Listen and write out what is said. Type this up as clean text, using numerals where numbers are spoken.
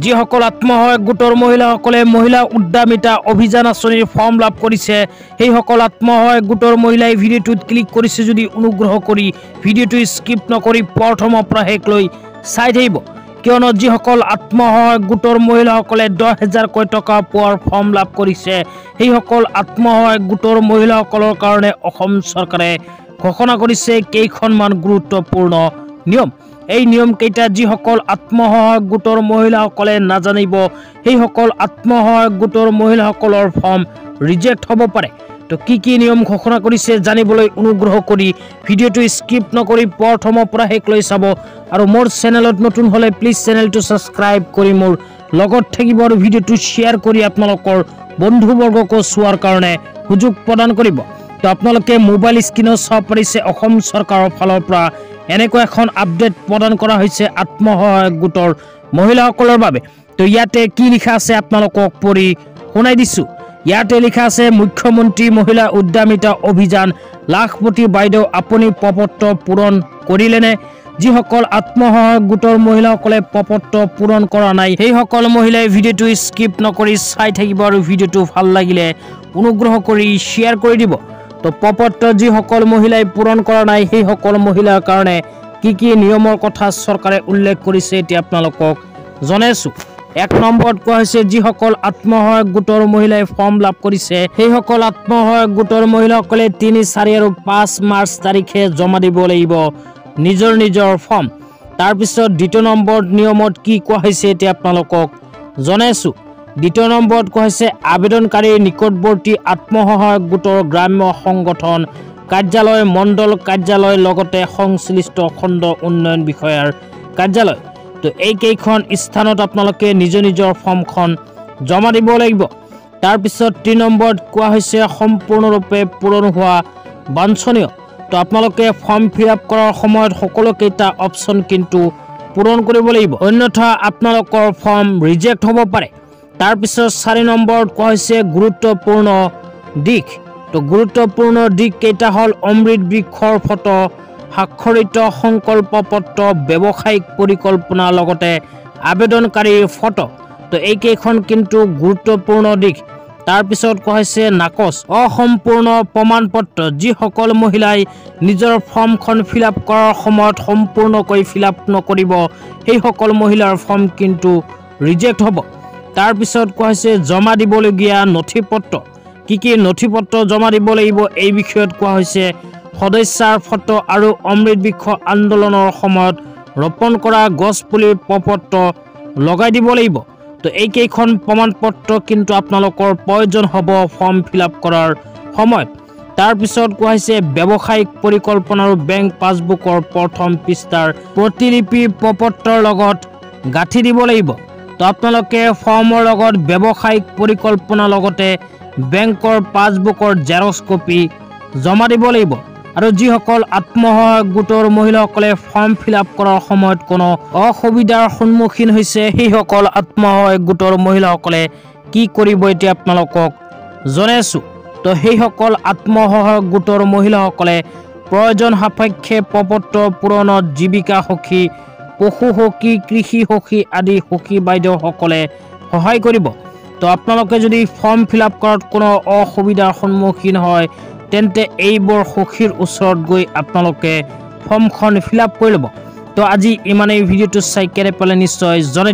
যিসকল আত্মসহায়ক গোটৰ মহিলাসকলে মহিলা উদ্যমিতা অভিযান আঁচনিৰ ফৰ্ম লাভ কৰিছে সেইসকল আত্মসহায়ক গোটৰ মহিলাই ভিডিঅ'টোত ক্লিক কৰিছে যদি অনুগ্ৰহ কৰি ভিডিঅ'টো স্কিপ নকৰি প্ৰথমৰ পৰা শেষলৈ চাই থাকিব কিয়নো যিসকল আত্মসহায়ক গোটৰ মহিলাসকলে 10,000 টকা পোৱাৰ ফৰ্ম লাভ কৰিছে সেইসকল আত্মসহায়ক গোটৰ মহিলাসকলৰ কাৰণে অসম চৰকাৰে ঘোষণা কৰিছে কেইখনমান গুৰুত্বপূৰ্ণ নিয়ম এই নিয়ম কেইটা যিসকল আত্মসহায়ক গোটৰ মহিলাসকলে নাজানিব সেইসকল আত্মসহায়ক গোটৰ মহিলাসকলৰ ফৰ্ম ৰিজেক্ট হ'ব পাৰে তো কি নিয়ম ঘোষণা কৰিছে জানিবলৈ অনুগ্ৰহ কৰি ভিডিঅ'টো স্কিপ নকৰি প্ৰথমৰ পৰা শেষলৈ চাব আৰু মোৰ চেনেলত নতুন হলে প্লিজ চেনেলটো সাবস্ক্ৰাইব কৰি মোৰ লগত থাকিব আৰু ভিডিঅ'টো শ্বেয়াৰ কৰি আপোনালোকৰ বন্ধুবৰ্গক চোৱাৰ কাৰণে সুযোগ প্ৰদান কৰিব তো আপোনালোকে মোবাইল স্ক্ৰীনত চাব পাৰিছে অসম চৰকাৰৰ ফালৰ পৰা এনেকৈ এখন আপডেট প্ৰদান কৰা হৈছে আত্মসহায়ক গোটৰ মহিলাসকলৰ বাবে তো ইয়াতে কি লিখা আছে আপোনালোকক পঢ়ি শুনাই দিছো ইয়াতে লিখা আছে মুখ্যমন্ত্ৰী মহিলা উদ্যমিতা অভিযান লাখপতি বাইদেউ আপুনি প্ৰপত্ৰ পূৰণ কৰিলেনে যিসকল আত্মসহায়ক গোটৰ মহিলাসকলে প্ৰপত্ৰ পূৰণ কৰা নাই সেইসকল মহিলাই ভিডিঅ'টো স্কিপ নকৰি চাই থাকিব আৰু ভিডিঅ'টো ভাল লাগিলে অনুগ্ৰহ কৰি শ্বেয়াৰ কৰি দিব তো প্ৰপত্ৰ যিসকল মহিলাই পূৰণ কৰা নাই সেইসকল মহিলাৰ কাৰণে কি নিয়মৰ কথা চৰকাৰে উল্লেখ কৰিছে এতিয়া আপোনালোকক জনাইছো এক নম্বৰত কোৱা হৈছে যিসকল আত্মসহায়ক গোটৰ মহিলাই ফৰ্ম লাভ কৰিছে সেইসকল আত্মসহায়ক গোটৰ মহিলাসকলে 3, 4 আৰু 5 মাৰ্চ তাৰিখে জমা দিব লাগিব নিজৰ ফৰ্ম তাৰ পিছত দ্বিতীয় নম্বৰত নিয়মত কি কোৱা হৈছে এতিয়া আপোনালোকক জনাইছো দ্বিতীয় নম্বৰত কোৱা হৈছে আবেদনকাৰীৰ নিকটৱৰ্তী আত্মসহায়ক গোটৰ গ্ৰাম্য সংগঠন কাৰ্যালয় মণ্ডল কাৰ্যালয় লগতে সংশ্লিষ্ট খণ্ড উন্নয়ন বিষয়াৰ কাৰ্যালয় তো এই কেইখন স্থানত আপোনালোকে নিজৰ ফৰ্মখন জমা দিব লাগিব তাৰ পিছত 3 নম্বৰত কোৱা হৈছে সম্পূৰ্ণৰূপে পূৰণ হোৱা বাঞ্ছনীয় তো আপোনালোকে ফৰ্ম ফিল আপ কৰাৰ সময়ত সকলো কেইটা অপচন কিন্তু পূৰণ কৰিব লাগিব অন্যথা আপোনালোকৰ ফৰ্ম ৰিজেক্ট হ'ব পাৰে তাৰ পিছত 4 নম্বৰত কোৱা হৈছে গুৰুত্বপূৰ্ণ দিশ তো গুৰুত্বপূৰ্ণ দিশ কেইটা হল অমৃত বৃক্ষৰ ফটো স্বাক্ষৰিত সংকল্প পত্ৰ ব্যৱসায়িক পৰিকল্পনা লগতে আবেদনকাৰীৰ ফটো তো এই কেইখন কিন্তু গুৰুত্বপূৰ্ণ দিশ তাৰ পিছত কোৱা হৈছে নাকচ অসম্পূৰ্ণ প্ৰমাণ পত্ৰ যিসকল মহিলাই নিজৰ ফৰ্মখন ফিল আপ কৰাৰ সময়ত সম্পূৰ্ণকৈ ফিল আপ নকৰিব সেইসকল মহিলাৰ ফৰ্ম কিন্তু ৰিজেক্ট হ'ব তাৰ পিছত কোৱা হৈছে জমা দিবলগীয়া নথিপত্ৰ কি নথিপত্ৰ জমা দিব লাগিব এই বিষয়ত কোৱা হৈছে সদস্যাৰ ফটো আৰু অমৃত বৃক্ষ আন্দোলনৰ সময়ত ৰোপণ কৰা গছপুলিৰ প্ৰপত্ৰ লগাই দিব লাগিব তো এই কেইখন প্ৰমাণপত্ৰ কিন্তু আপোনালোকৰ প্ৰয়োজন হ'ব ফৰ্ম ফিল আপ কৰাৰ সময়ত তাৰ পিছত কোৱা হৈছে ব্যৱসায়িক পৰিকল্পনা আৰু বেংক পাছবুকৰ প্ৰথম পৃষ্ঠাৰ প্ৰতিলিপি প্ৰপত্ৰৰ লগত গাঁঠি দিব লাগিব তো আপোনালোকে ফৰ্মৰ লগত ব্যৱসায়িক পৰিকল্পনা লগতে বেংকৰ পাছবুকৰ জেৰক্স কপি জমা দিব লাগিব আৰু যিসকল আত্মসহায়ক গোটৰ মহিলাসকলে ফৰ্ম ফিল আপ কৰাৰ সময়ত কোনো অসুবিধাৰ সন্মুখীন হৈছে সেইসকল আত্মসহায়ক গোটৰ মহিলাসকলে কি কৰিব এতিয়া আপোনালোকক জনাইছো তো সেইসকল আত্মসহায়ক গোটৰ মহিলাসকলে প্ৰয়োজন সাপেক্ষে প্ৰপত্ৰ পূৰণত জীৱিকা সখী পশু সখী কৃষি সখী আদি সখী বাইদেউসকলে সহায় কৰিব তো আপোনালোকে যদি ফৰ্ম ফিল আপ কৰাত কোনো অসুবিধাৰ সন্মুখীন হয় তেন্তে এইবোৰ সখীৰ ওচৰত গৈ আপোনালোকে ফৰ্মখন ফিল আপ কৰি ল'ব তো আজি ইমানেই ভিডিঅ'টো চাই কেনে পালে নিশ্চয় জনাই